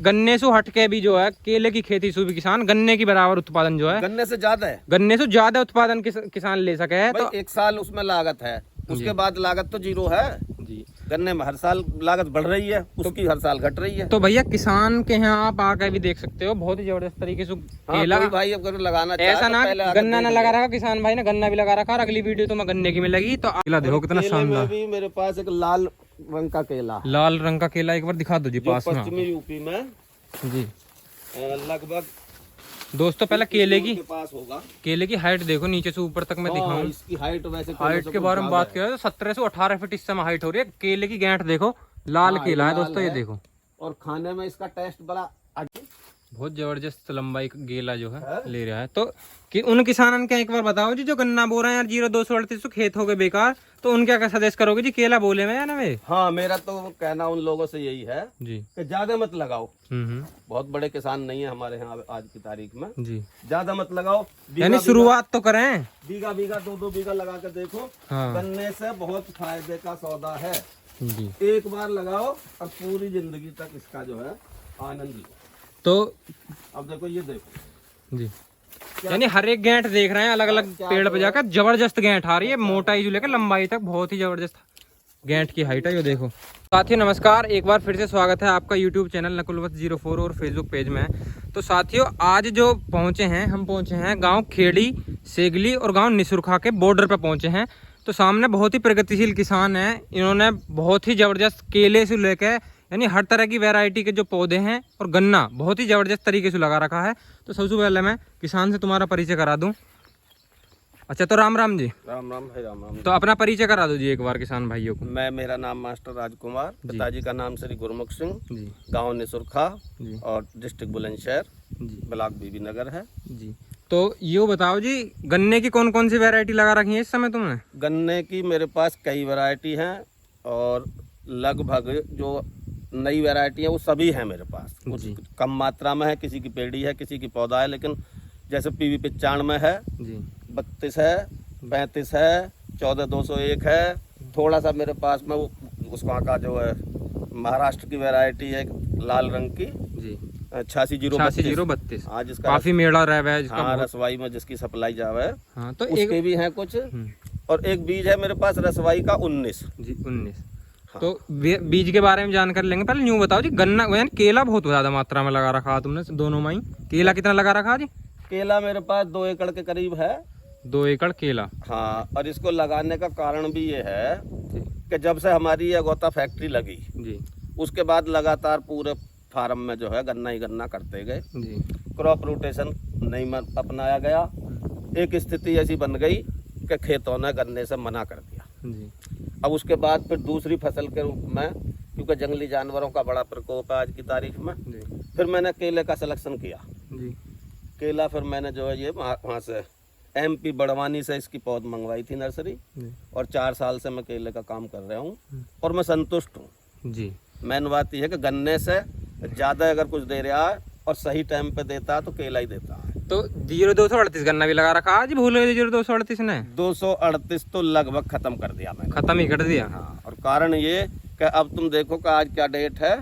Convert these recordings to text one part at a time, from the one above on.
गन्ने से हटके भी जो है केले की खेती से भी किसान गन्ने की बराबर उत्पादन जो है गन्ने से ज्यादा है। गन्ने से ज्यादा उत्पादन किसान ले सके है। भाई तो एक साल उसमें लागत है, उसके बाद लागत तो जीरो है। जी गन्ने में हर साल लागत बढ़ रही है, उसकी हर साल घट रही है। तो भैया किसान के यहाँ आप आकर भी देख सकते हो, बहुत ही जबरदस्त तरीके से केला। कोई भाई अगर लगाना चाहे ऐसा तो ना पहले आकर गन्ना ना देख लगा ले। रखा किसान भाई ने गन्ना भी लगा रखा, और अगली वीडियो तो मैं गन्ने की में लगी। तो केला देखो कितना केले में शानदार भी मेरे पास एक लाल रंग का केला है, लाल रंग का केला एक बार दिखा दो जी जो पास में पश्चिमी यूपी में जी। लगभग दोस्तों पहले केले की के पास होगा। केले की हाइट देखो नीचे से ऊपर तक मैं दिखाऊं। इसकी हाइट वैसे हाइट के बारे में बात करें तो 17 से 18 फीट इस समय हाइट हो रही है। केले की गांठ देखो, लाल केला है दोस्तों, ये देखो। और खाने में इसका टेस्ट बड़ा बहुत जबरदस्त लंबाई का केला जो है ले रहा है। तो कि उन किसानों के एक बार बताओ जी जो गन्ना बो रहे हैं यार 0238 खेत हो गए बेकार, तो उनका क्या सजेस्ट करोगे जी केला बोले में या ना वे? हाँ, मेरा तो कहना उन लोगों से यही है जी कि ज्यादा मत लगाओ। हम्म। बहुत बड़े किसान नहीं है हमारे यहाँ आज की तारीख में। जी ज्यादा मत लगाओ, यानी शुरुआत तो करें, बीघा बीघा 2-2 बीघा लगा कर देखो। हाँ गन्ने से बहुत फायदे का सौदा है। जी। एक बार लगाओ और पूरी जिंदगी तक इसका जो है आनंद लो। तो अब देखो, ये देखो जी, यानी हर एक गांठ देख रहे हैं अलग अलग पेड़ पे जाकर जबरदस्त गांठ आ रही है, मोटाई जो लेकर लंबाई तक बहुत ही जबरदस्त गांठ की हाइट है। ये देखो साथियों नमस्कार, एक बार फिर से स्वागत है आपका यूट्यूब चैनल नकुलवत 04 और फेसबुक पेज में। तो साथियों आज जो पहुंचे हैं, हम पहुंचे हैं गांव खेड़ी सेगली और गांव निसुरखा के बॉर्डर पे पहुंचे हैं। तो सामने बहुत ही प्रगतिशील किसान हैं, इन्होंने बहुत ही जबरदस्त केले से लेकर यानी हर तरह की वैरायटी के जो पौधे हैं और गन्ना बहुत ही जबरदस्त तरीके से लगा रखा है। तो सबसे पहले मैं किसान से तुम्हारा परिचय करा दूं। अच्छा तो राम राम जी। राम राम भाई, राम राम। तो अपना परिचय करा दो जी एक बार किसान भाइयों को। मेरा नाम मास्टर राजकुमार, पिताजी का नाम श्री गुरमुख सिंह जी गांव निसुरखा जी और डिस्ट्रिक्ट बुलंदशहर जी ब्लॉक बीबी नगर है जी। तो ये बताओ जी गन्ने की कौन कौन सी वैरायटी लगा रखी है इस समय तुमने? गन्ने की मेरे पास कई वैरायटी हैं और लगभग जो नई वैरायटी है वो सभी हैं मेरे पास। कुछ जी कम मात्रा में है, किसी की पेड़ी है, किसी की पौधा है, लेकिन जैसे PV 95 है, जी 32 है, 35 है, 14201 है। थोड़ा सा मेरे पास में वो उस वहाँ का जो है महाराष्ट्र की वैरायटी है लाल रंग की जी 86-032। हाँ, जिसका काफी मेड़ा रह है जिसका हाँ बहुत- रसवाई में जिसकी सप्लाई जावे है, हाँ तो उसके एक भी हैं कुछ। और एक बीज है मेरे पास रसवाई का 19 जी 19। हाँ। तो बीज के बारे में जानकारी लेंगे, पहले न्यू बताओ जी गन्ना यानी केला बहुत ज्यादा मात्रा में लगा रखा है तुमने दोनों में ही। केला कितना लगा रखा है जी? केला मेरे पास 2 एकड़ के करीब है। 2 एकड़ केला। हाँ, और इसको लगाने का कारण भी ये है जी कि जब से हमारी ये अगौता फैक्ट्री लगी जी उसके बाद लगातार पूरे फार्म में जो है गन्ना ही गन्ना करते गए। जी क्रॉप रोटेशन नहीं अपनाया गया। एक स्थिति ऐसी बन गई कि खेतों ने गन्ने से मना कर दिया। जी अब उसके बाद फिर दूसरी फसल के रूप में, क्योंकि जंगली जानवरों का बड़ा प्रकोप है आज की तारीख में, जी फिर मैंने केले का सिलेक्शन किया। जी केला फिर मैंने जो है ये वहाँ से MP बड़वानी से इसकी पौध मंगवाई थी नर्सरी, जी और 4 साल से मैं केले का काम कर रहा हूँ और मैं संतुष्ट हूँ। जी। मेन बात यह है कि गन्ने से ज़्यादा अगर कुछ दे रहा है और सही टाइम पे देता है तो केला ही देता है। तो 0238 गन्ना भी लगा रखा आज भूल गए 0238 ने? 238 तो लगभग खत्म कर दिया मैंने। खत्म ही कर दिया। हाँ, और कारण ये कि अब तुम देखो कि आज क्या डेट है,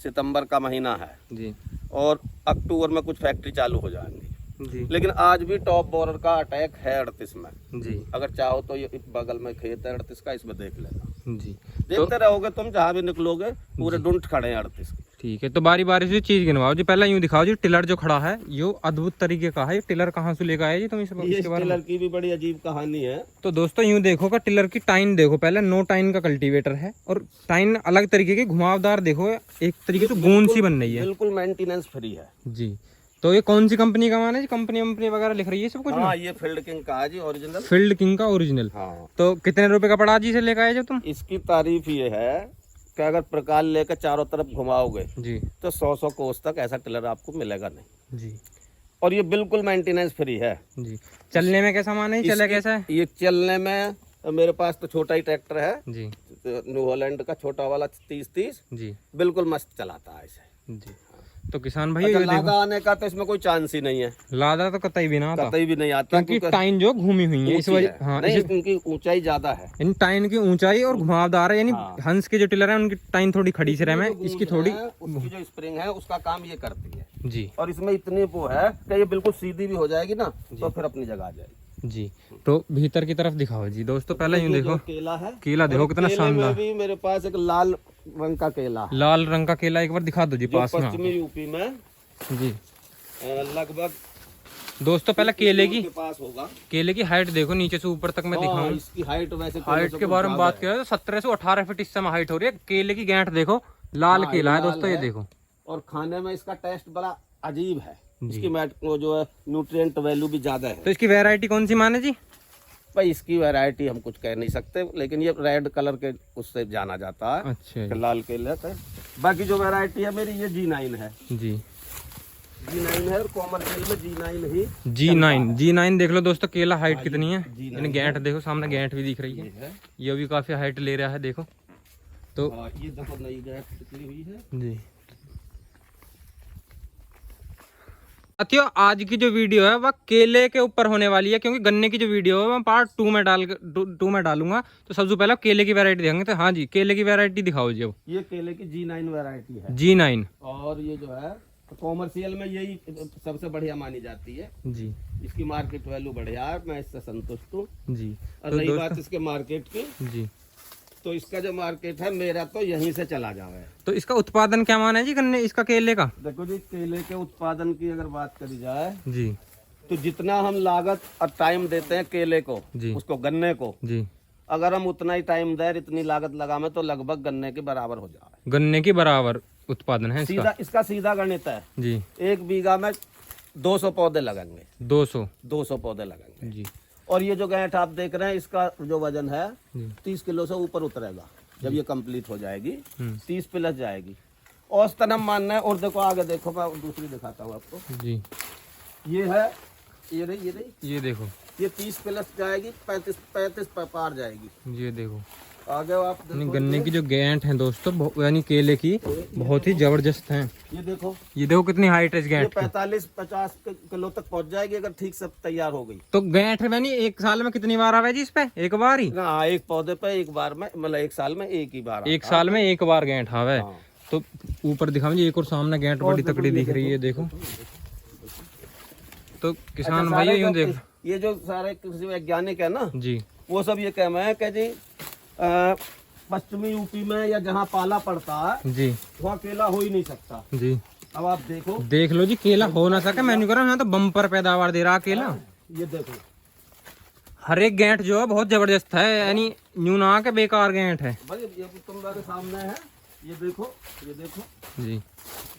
सितंबर का महीना है जी और अक्टूबर में कुछ फैक्ट्री चालू हो जाएंगी। जी लेकिन आज भी टॉप बोरर का अटैक है 38 में। जी अगर चाहो तो ये बगल में खेत है 38 का, इसमें देख लेना। जी। देखते रहोगे तुम, जहाँ भी निकलोगे पूरे डुंट खड़े हैं 38 के। ठीक है, तो बारी बारी से चीज गिनवाओ जी। पहले यूं दिखाओ जी टिलर जो खड़ा है यो अद्भुत तरीके का है। ये टिलर कहाँ से लेकर आए जी तुम ये इसके बारे में? टिलर की भी बड़ी अजीब कहानी है। तो दोस्तों यूं देखो का टिलर की टाइन देखो, पहले नो टाइन का कल्टीवेटर है और टाइन अलग तरीके की घुमावदार देखो, एक तरीके से गोंद सी बन रही है, बिल्कुल मेंटेनेंस फ्री है जी। तो ये कौन सी कंपनी का माना है जी? कंपनी वगैरह लिख रही है सब कुछ? हाँ, ये फील्ड किंग का है जी, ओरिजिनल। फील्ड किंग का ओरिजिनल। हाँ, तो कितने रुपए का पड़ा जी इसे लेकर आए जब तुम? इसकी तारीफ ये है कि अगर प्रकाल लेकर चारों तरफ घुमाओगे जी तो 100 कोस तक ऐसा टिलर आपको मिलेगा नहीं। जी और ये बिल्कुल मेंटेनेंस फ्री है जी। चलने में कैसा माना है, चला कैसा है? ये चलने में मेरे पास तो छोटा ही ट्रैक्टर है, जी न्यू हॉलैंड का छोटा वाला 30-30, जी बिल्कुल मस्त चलाता है इसे। जी। तो किसान भाई अच्छा, ये लादा देखो, आने का तो इसमें कोई चांस ही नहीं है, लादा तो कतई भी ना आता, कतई भी नहीं आता, क्योंकि टाइन जो घूमी हुई है इस ऊंची वजह, है। हाँ नहीं, इस, इनकी ऊंचाई ज्यादा है। इन टाइन की ऊंचाई और घुमावदार है, यानी हाँ। हंस के जो टिलर है उनकी टाइन थोड़ी खड़ी से रहे, जो इसकी गूंज थोड़ी, है, उसकी जो स्प्रिंग है उसका काम ये करती है। जी और इसमें इतनी वो है कि ये बिल्कुल सीधी भी हो जाएगी ना तो फिर अपनी जगह आ जाएगी। जी। तो भीतर की तरफ दिखाओ जी दोस्तों, पहले यूं ये देखो, जो केला है, केला देखो कितना केले शानदार, में भी मेरे पास एक लाल रंग का केला है, लाल रंग का केला एक बार दिखा दो जी जो पास में पश्चिमी यूपी में आके। जी लगभग दोस्तों पहले केले की, के पास होगा। केले की हाइट देखो नीचे से ऊपर तक मैं हाँ, दिखाऊं, इसकी हाइट वैसे हाइट के बारे में बात करें तो 17 से 18 फीट इस समय हाइट हो रही है। केले की गांठ देखो, लाल हाँ, केला है लाल दोस्तों, ये है। देखो और खाने में इसका टेस्ट बड़ा अजीब है, जी। इसकी वो जो है न्यूट्रिएंट वैल्यू भी ज्यादा है। तो इसकी वैरायटी कौन सी माने जी? भाई इसकी वैरायटी हम कुछ कह नहीं सकते, लेकिन ये रेड कलर के उससे जाना जाता है, अच्छा कि लाल केले से। बाकी जो वैरायटी है मेरी ये G9 है, जी, G9 है, और कॉमर्शियल में G9 ही G9 देख लो दोस्तों, केला हाइट कितनी है, G9 यानी गांठ देखो, सामने गांठ भी दिख रही है, है। ये भी काफी हाइट ले रहा है देखो। तो ये देखो नई गांठ निकली हुई है जी साथियों, आज की जो वीडियो है वह केले के ऊपर होने वाली है, क्योंकि गन्ने की जो वीडियो है मैं पार्ट 2 में टू में डालूंगा। तो सबसे पहले केले की वैरायटी देखेंगे। तो हाँ जी, केले की वैरायटी दिखाओ जी। ये केले की G9 वैरायटी है, G9 और ये जो है कॉमर्शियल में यही सबसे बढ़िया मानी जाती है। जी इसकी मार्केट वैल्यू बढ़िया है, मैं इससे संतुष्ट हूँ। जी। और तो रही बात दोस्तों इसके मार्केट की, जी, तो इसका जो मार्केट है मेरा तो यहीं से चला जावे। तो इसका उत्पादन क्या माना है जी गन्ने इसका, केले का? देखो जी, केले के उत्पादन की अगर बात करी जाए जी तो जितना हम लागत और टाइम देते हैं केले को, जी उसको गन्ने को, जी, अगर हम उतना ही टाइम दें, इतनी लागत लगावे तो लगभग गन्ने के बराबर हो जाए। गन्ने के बराबर उत्पादन है इसका। इसका सीधा गणित है, जी 1 बीघा में 200 पौधे लगेंगे, 200 पौधे लगेंगे। जी और ये जो गांठ आप देख रहे हैं, इसका जो वजन है जी 30 किलो से ऊपर उतरेगा जब ये कंप्लीट हो जाएगी, हम्म। 30 प्लस जाएगी औसतन हम मानना है। और देखो आगे देखो, मैं दूसरी दिखाता हूँ आपको। जी, ये है, ये रही, ये देखो, ये 30 प्लस जाएगी, 35 पार जाएगी। ये देखो, आगे आप यानी देखो, गन्ने की जो गांठ है दोस्तों, यानी केले की बहुत ही जबरदस्त है। ये देखो, ये देखो कितनी हाइट है इस ये गांठ की। 45-50 किलो तक पहुंच जाएगी अगर ठीक से तैयार हो गई। तो गांठ यानी एक साल में कितनी बार आवे जी इस पे? एक बार ही? हाँ, एक पौधे पे एक बार में, मतलब एक साल में एक ही बार एक साल में एक बार गांठ आवे। हाँ। तो ऊपर दिखाओ जी, एक और सामने गांठ बड़ी तकड़ी दिख रही है देखो। तो किसान अच्छा, भाई सारे यूं जो- देख ये जो सारे कृषि वैज्ञानिक है ना, जी वो सब ये कहना है कि जी पश्चिमी यूपी में या जहाँ पाला पड़ता है जी वहाँ केला हो ही नहीं सकता। जी, अब आप देखो, देख लो जी, केला हो ना सके मैंने कह रहा हूं, यहाँ तो बम्पर पैदावार दे रहा केला। ये देखो, हर एक गांठ जो है बहुत जबरदस्त है, यानी न्यू ना के बेकार गांठ है भाई ये तुम्हारे सामने है, ये देखो, ये देखो। जी।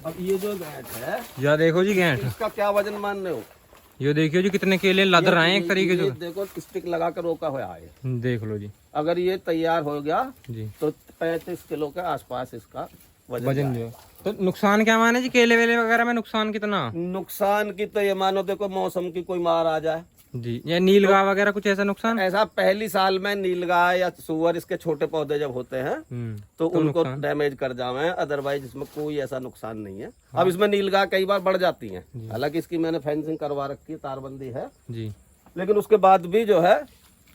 अब ये जो गांठ है, या देखो जी गांठ, इसका क्या वजन मान रहे हो? ये देखियो जी कितने केले लद रहे हैं एक तरीके ये से। देखो, स्टिक लगा कर रोका हुआ है। देख लो जी अगर ये तैयार हो गया जी, तो 35 किलो के आसपास इसका वजन वजन जो है। तो नुकसान क्या माने जी केले वेले वगैरह में नुकसान कितना? नुकसान की तो ये मानो, देखो मौसम की कोई मार आ जाए, जी, या नीलगाय वगैरह कुछ ऐसा नुकसान? ऐसा पहली साल में नीलगाय या सुअर, इसके छोटे पौधे जब होते हैं तो उनको डैमेज कर जावे, अदरवाइज इसमें कोई ऐसा नुकसान नहीं है। अब इसमें नीलगाय कई बार बढ़ जाती हैं, हालांकि इसकी मैंने फेंसिंग करवा रखी है, तारबंदी है, जी लेकिन उसके बाद भी जो है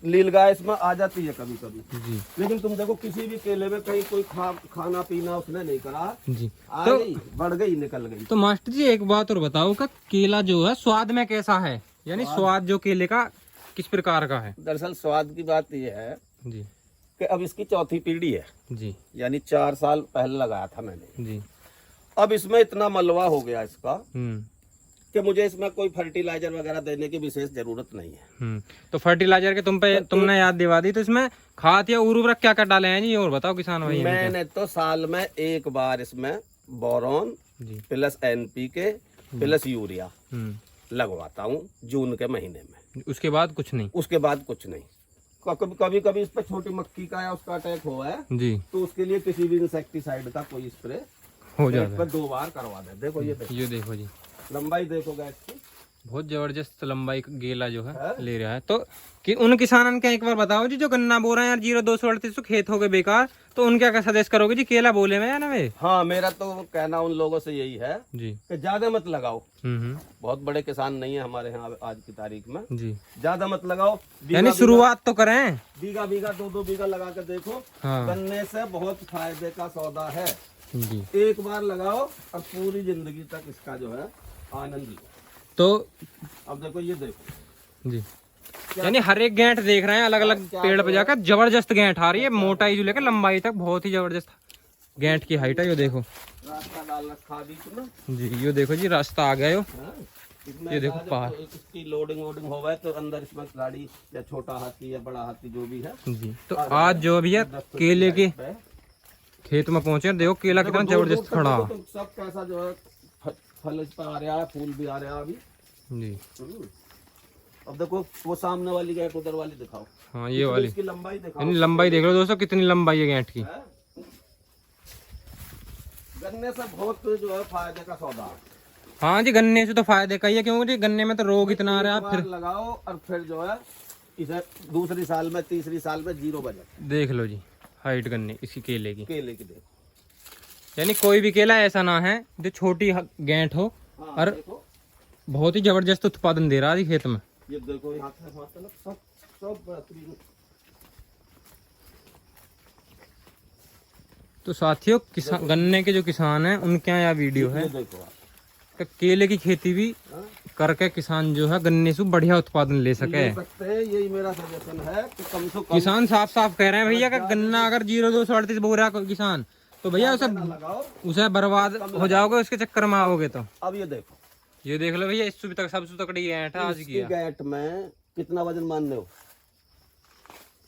नीलगाय इसमें आ जाती है कभी कभी। जी लेकिन तुम देखो, किसी भी केले में कहीं कोई खाना पीना उसने नहीं करा, जी। आ तो गई, बढ़ गई, निकल गई। तो मास्टर जी एक बात और बताओ कि केला जो है स्वाद में कैसा है, यानी स्वाद जो केले का किस प्रकार का है? दरअसल स्वाद की बात यह है जी कि अब इसकी चौथी पीढ़ी है, जी यानी 4 साल पहले लगाया था मैंने। जी, अब इसमें इतना मलबा हो गया इसका कि मुझे इसमें कोई फर्टिलाइजर वगैरह देने की विशेष जरूरत नहीं है। तो फर्टिलाइजर के तुमने याद दिवा दी, तो इसमें खाद या उर्वरक क्या क्या डाले हैं जी, और बताओ किसान भाई। मैंने तो साल में एक बार इसमें बोरॉन जी प्लस NPK प्लस यूरिया लगवाता हूँ जून के महीने में। उसके बाद कुछ नहीं? उसके बाद कुछ नहीं। कभी कभी इस पर छोटी मक्खी का या उसका अटैक हुआ है जी, तो उसके लिए किसी भी इंसेक्टिसाइड का कोई स्प्रे हो एक जाता पर 2 बार करवा दे। देखो ये देखो, है। ये देखो जी, लंबाई देखो गैस की, बहुत जबरदस्त लंबाई का गेला जो है ले रहा है। तो कि उन किसानों के एक बार बताओ जी जो गन्ना बो रहे हैं यार 0238 तो खेत हो गए बेकार, तो उनका क्या सजेस्ट करोगे जी? केला बोले में या ना वे? हाँ, मेरा तो कहना उन लोगों से यही है जी कि ज्यादा मत लगाओ। हम्म। बहुत बड़े किसान नहीं है हमारे यहाँ आज की तारीख में। जी ज्यादा मत लगाओ, यानी शुरुआत तो करें। बीघा बीघा 2-2 बीघा लगा के देखो। हाँ। गन्ने से बहुत फायदे का सौदा है जी। एक बार लगाओ और पूरी जिंदगी तक इसका जो है आनंद लो। तो अब देखो, ये देखो जी, यानी हर एक गेंट देख रहे हैं अलग अलग पेड़ पे जाकर जबरदस्त गेंट आ रही है, मोटाई जो लेकर लंबाई तक बहुत ही जबरदस्त गेंट की हाइट है। ये देखो रास्ता डाल रखा बीच में जी, ये देखो जी रास्ता आ गया यो। इसमें ये देखो जब पहाड़। इसकी लोडिंग वोडिंग होगा तो अंदर इसमें गाड़ी या छोटा हाथी या बड़ा हाथी जो भी है जी। तो आज जो भी है केले के खेत में पहुंचे, देखो केला कितना जबरदस्त खड़ा है। तो सब कैसा जो है फल इस पर आ रहा है, फूल भी आ रहा है अभी जी। अब देखो वो सामने वाली गेट उधर वाली दिखाओ। हाँ, ये वाली इसकी लंबाई दिखाओ। यानी लंबाई देख लो दोस्तों कितनी लंबाई है गेंट की। गन्ने से बहुत जो है फायदे का सौदा है। हाँ जी, गन्ने से तो फायदे का ही है, क्योंकि गन्ने में तो रोग इतना आ रहा है। फिर लगाओ और फिर जो है इसे दूसरी साल में तीसरी साल में 0 बजट। देख लो जी हाइट गन्ने इसकी केले की देखो, यानी कोई भी केला ऐसा ना है जो छोटी गेंट हो। हाँ, और देखो बहुत ही जबरदस्त उत्पादन दे रहा है खेत में। ये देखो यहाँ से सब सब बेहतरीन। तो साथियों किसान गन्ने के जो किसान हैं उनके यहाँ यह वीडियो है देखो कि केले की खेती भी करके किसान जो है गन्ने से बढ़िया उत्पादन ले सके। यही मेरा सजेशन है कि कम से कम किसान साफ साफ कह रहे हैं भैया कि गन्ना अगर 0238 बो रहा है कोई किसान तो भैया उसे बर्बाद हो जाओगे उसके चक्कर में आओगे। तो अब ये देखो, ये देख लो भैया इस तक सबसे तकड़ी गेंट है आज की। गेंट में कितना वजन मान रहे हो?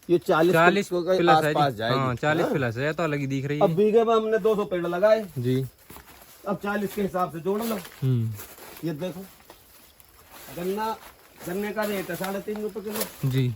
ये 40 प्लस है आसपास जी। जाएगी। हाँ 40 प्लस है, तो अलग ही दिख रही है। अब बीघे में हमने 200 पेड़ लगाए जी। अब 40 के हिसाब से जोड़ लो। ये देखो गन्ने का रेट है 3.5 रुपए किलो जी।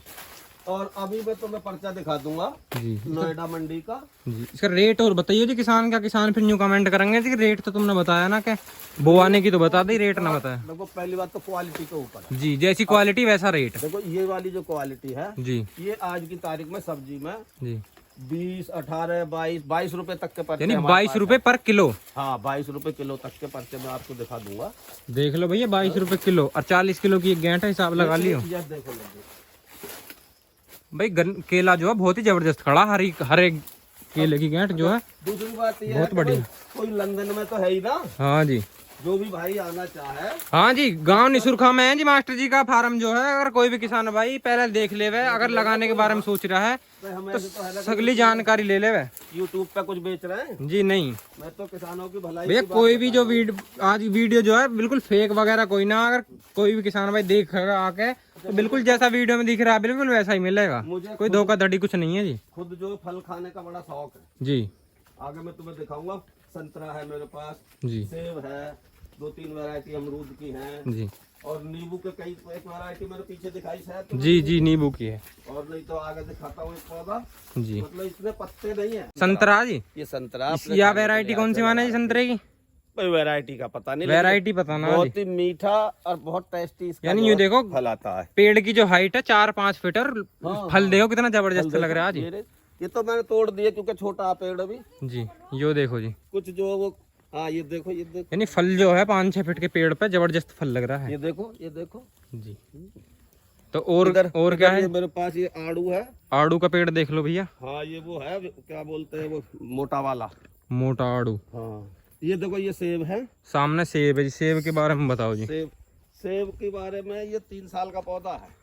और अभी मैं तुम्हें पर्चा दिखा दूंगा जी नोएडा मंडी का जी। इसका रेट और बताइए जी किसान का। किसान फिर न्यू कमेंट करेंगे जी रेट तो तुमने बताया ना कि बोआने की तो बता दी, रेट ना बताया। देखो पहली बात तो क्वालिटी के ऊपर जी, जैसी क्वालिटी वैसा रेट। देखो ये वाली जो क्वालिटी है जी, ये आज की तारीख में सब्जी में जी 20, 18, 22 रुपए तक के पर्चे। यानी 22 रुपए पर किलो। हाँ 22 रुपए किलो तक के पर्चे मैं आपको दिखा दूंगा। देख लो भैया 22 रुपए किलो और 40 किलो की एक गेंट है, हिसाब लगा लियो। देखो भाई केला जो है बहुत ही जबरदस्त खड़ा, हर एक केले की गेंट जो है दूसरी बात ये बहुत बढ़िया। कोई लंदन में तो है ही ना। हाँ जी, जो भी भाई आना चाहे। हाँ जी, गांव निसुरखा में है जी मास्टर जी का फार्म जो है। अगर कोई भी किसान भाई पहले देख ले वे, अगर लगाने के बारे में सोच रहा है तो सगली जानकारी ले ले वे। यूट्यूब पे कुछ बेच रहे हैं जी नहीं, मैं तो किसानों की भलाई भैया कोई भी जो आज वीडियो जो है बिल्कुल फेक वगैरह कोई ना। अगर कोई भी किसान भाई देखेगा आके तो बिल्कुल जैसा वीडियो में दिख रहा है बिल्कुल वैसा ही मिलेगा। मुझे कोई धोखाधड़ी कुछ नहीं है जी। खुद जो फल खाने का बड़ा शौक है जी। आगे मैं तुम्हें दिखाऊंगा। संतरा है मेरे पास जी, सेब है, 2-3 वैरायटी अमरूद की है जी और नींबू के कई एक वैरायटी मेरे पीछे दिखाई शायद। जी जी, नींबू की है। और नहीं तो आगे दिखाता हूँ एक पौधा। जी, मतलब इसमें पत्ते नहीं है। संतरा जी, ये संतरा या वैरायटी कौन सी माने जी संतरे की? वैरायटी का पता नहीं, वैरायटी पता ना। बहुत ही मीठा और बहुत टेस्टी इसका यानी ये देखो फल आता है। पेड़ की जो हाइट है 4-5 फीट और फल देखो कितना जबरदस्त लग रहा है जी। ये तो मैंने तोड़ दिए क्योंकि छोटा पेड़ अभी जी। यो देखो जी कुछ जो वो हाँ ये देखो यानी फल जो है 5-6 फीट के पेड़ पे जबरदस्त फल लग रहा है। ये देखो जी। तो और क्या है मेरे पास? ये आड़ू है। आड़ू का पेड़ देख लो भैया। हाँ ये वो है क्या बोलते हैं वो मोटा वाला, मोटा आड़ू। हाँ ये देखो ये सेब है। सामने सेब है जी। सेब के बारे में बताओ जी। सेब के बारे में ये 3 साल का पौधा है।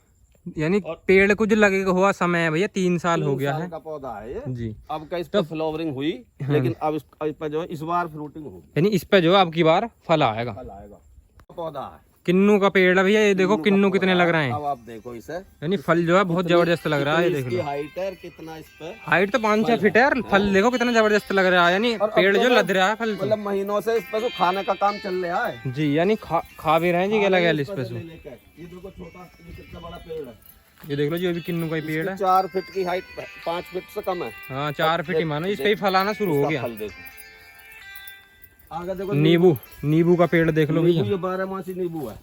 यानी पेड़ कुछ लगे हुआ समय है भैया, 3 साल हो गया है का पौधा है ये जी। अब का इस पे फ्लावरिंग हुई लेकिन अब इस पे जो है इस बार फ्रूटिंग होगी। यानी इस पे जो अब की बार फल आएगा। पौधा है किन्नू का पेड़ है भैया। ये देखो किन्नू कितने लग रहे हैं। अब आप देखो इसे, यानी फल जो है बहुत जबरदस्त लग रहा है। ये देख लो हाइट है कितना इस पे। हाइट तो 5-6 फीट है और फल देखो कितना जबरदस्त लग रहा है। यानी पेड़ जो लद रहा है फल मतलब महीनों से इस पे तो खाने का काम चल रहा है जी। यानी खा भी रहे हैं जी गला गैल इस पे। ये देखो छोटा कितना बड़ा पेड़ है। ये देख लो जो भी किन्नू का ही पेड़ है। 4 फीट की हाइट 5 फीट से कम है। हाँ 4 फीट ही मानो। इस पे ही फल आना शुरू हो गया। फल देखो आगे देखो नींबू का पेड़ देख लो भैया। ये 12 मासी नींबू है।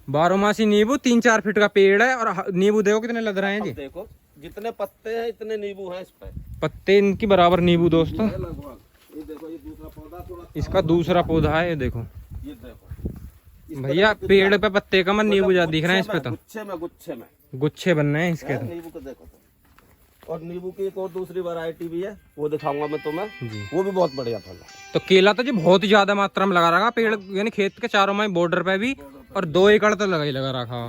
बारहमासी नींबू 3-4 फीट का पेड़ है और नींबू देखो कितने लग रहे हैं जी। देखो जितने पत्ते हैं इतने नींबू हैं इस पे, पत्ते इनकी बराबर नींबू दोस्तों। ये देखो, ये दूसरा पौधा थोड़ा, इसका दूसरा पौधा है, ये देखो ये देखो भैया पेड़ पे पत्ते कम नींबू ज्यादा दिख रहे हैं इस पे, तो गुच्छे में गुच्छे बन रहे हैं इसके तो। नींबू को देखो। और नींबू की एक और दूसरी वैरायटी भी है, वो दिखाऊंगा मैं तुम्हें जी। वो भी बहुत बढ़िया फल है। तो केला तो जी बहुत ही ज्यादा मात्रा में लगा रखा पेड़, यानी खेत के चारों में बॉर्डर पे भी, और 2 एकड़ तो लगा ही लगा रखा।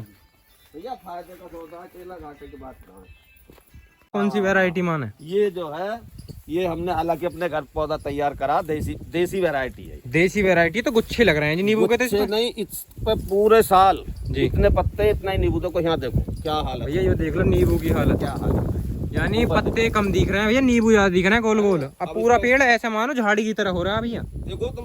भैया फायदे का सौदा, केला घाटे की बात कहाँ है। कौन सी वैरायटी मान है? ये जो है ये हमने हालांकि अपने घर पौधा तैयार करा, देसी वैरायटी है। देसी वैरायटी तो गुच्छे लग रहे हैं जी नींबू के, तो नहीं इस पे पूरे साल जी इतने पत्ते इतना ही नींबू। देखो यहाँ देखो क्या हाल है भैया, ये देख लो नींबू की हालत, क्या हाल है। यानी पत्ते कम दिख रहे हैं भैया, नींबू ज्यादा दिख रहे हैं गोल गोल। अब पूरा पेड़ ऐसा मानो झाड़ी की तरह हो रहा है भैया। देखो तुम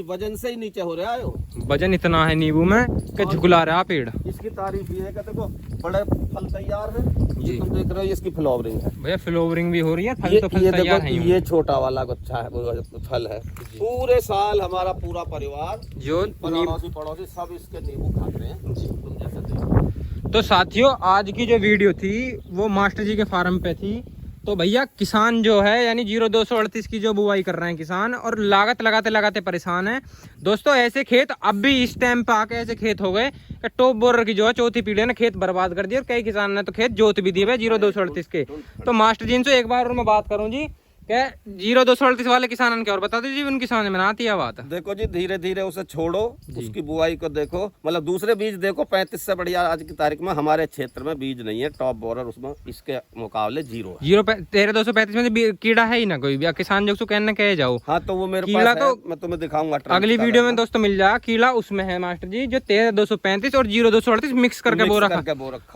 वजन से ही नीचे हो रहा है। वजन इतना है नींबू में कि झुकला रहा पेड़। इसकी तारीफ ये है कि देखो बड़े फल तैयार है जी। तुम देख रहे हो ये इसकी फ्लावरिंग है भैया, फ्लावरिंग भी हो रही है, फल तो फल ये तैयार देखो है। ये छोटा वाला गुच्छा है, वो फल है। पूरे साल हमारा पूरा परिवार जो पड़ोसी सब इसके नींबू खाते हैं। तुम जैसे देखो। तो साथियों आज की जो वीडियो थी वो मास्टर जी के फार्म पे थी। तो भैया किसान जो है यानी 0238 की जो बुआई कर रहे हैं किसान, और लागत लगाते लगाते परेशान है दोस्तों। ऐसे खेत अब भी इस टाइम पे आके ऐसे खेत हो गए कि टॉप बोरर की जो है चौथी पीढ़ी ने खेत बर्बाद कर दिया, और कई किसान ने तो खेत जोत भी दिए 0238 के। तो मास्टर जी से एक बार और मैं बात करूं जी, क्या 0238 वाले किसानों के और बता दीजिए उनकी समझ में आती है बात। देखो जी धीरे धीरे उसे छोड़ो, उसकी बुआई को देखो, मतलब दूसरे बीज देखो। 35 से बढ़िया आज की तारीख में हमारे क्षेत्र में बीज नहीं है। टॉप बोरर उसमें इसके मुकाबले 0 है। 0235 में कीड़ा है ही ना कोई भी, किसान जो कहने कह जाओ। हाँ तो वो मेरे कीड़ा पास तो है, मैं तुम्हें दिखाऊंगा अगली वीडियो में दोस्तों मिल जाएगा। कीड़ा उसमें है मास्टर जी, जो 13235 और 0238 मिक्स करके बो रखा,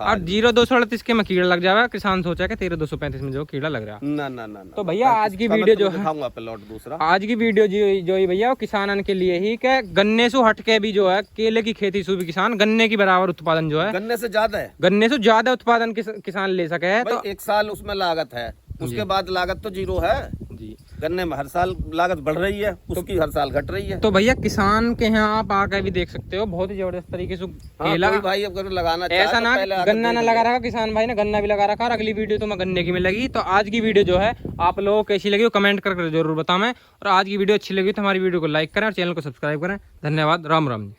और 0238 के में कीड़ा लग जाएगा। किसान सोचा कि 13235 में जो कीड़ा लग रहा है ना। तो भैया आज की वीडियो जो है, प्लॉट दूसरा आज की वीडियो जो ही भैया वो किसानन के लिए ही कि गन्ने से हट के भी जो है केले की खेती से भी किसान गन्ने की बराबर उत्पादन जो है, गन्ने से ज्यादा है, गन्ने से ज्यादा उत्पादन किसान ले सके है। तो 1 साल उसमें लागत है, उसके बाद लागत तो 0 है जी। गन्ने में हर साल लागत बढ़ रही है, उसकी हर साल घट रही है। तो भैया किसान के यहाँ आप आकर भी देख सकते हो, बहुत ही जबरदस्त तरीके से केला। कोई भाई अगर लगाना ऐसा ना गन्ना ना लगा रखा, किसान भाई ने गन्ना भी लगा रखा। और अगली वीडियो तो मैं गन्ने की में लगी। तो आज की वीडियो जो है आप लोगों को कैसी लगी वो कमेंट करके जरूर बताएं। और आज की वीडियो अच्छी लगी तो हमारी वीडियो को लाइक करें और चैनल को सब्सक्राइब करें। धन्यवाद, राम राम जी।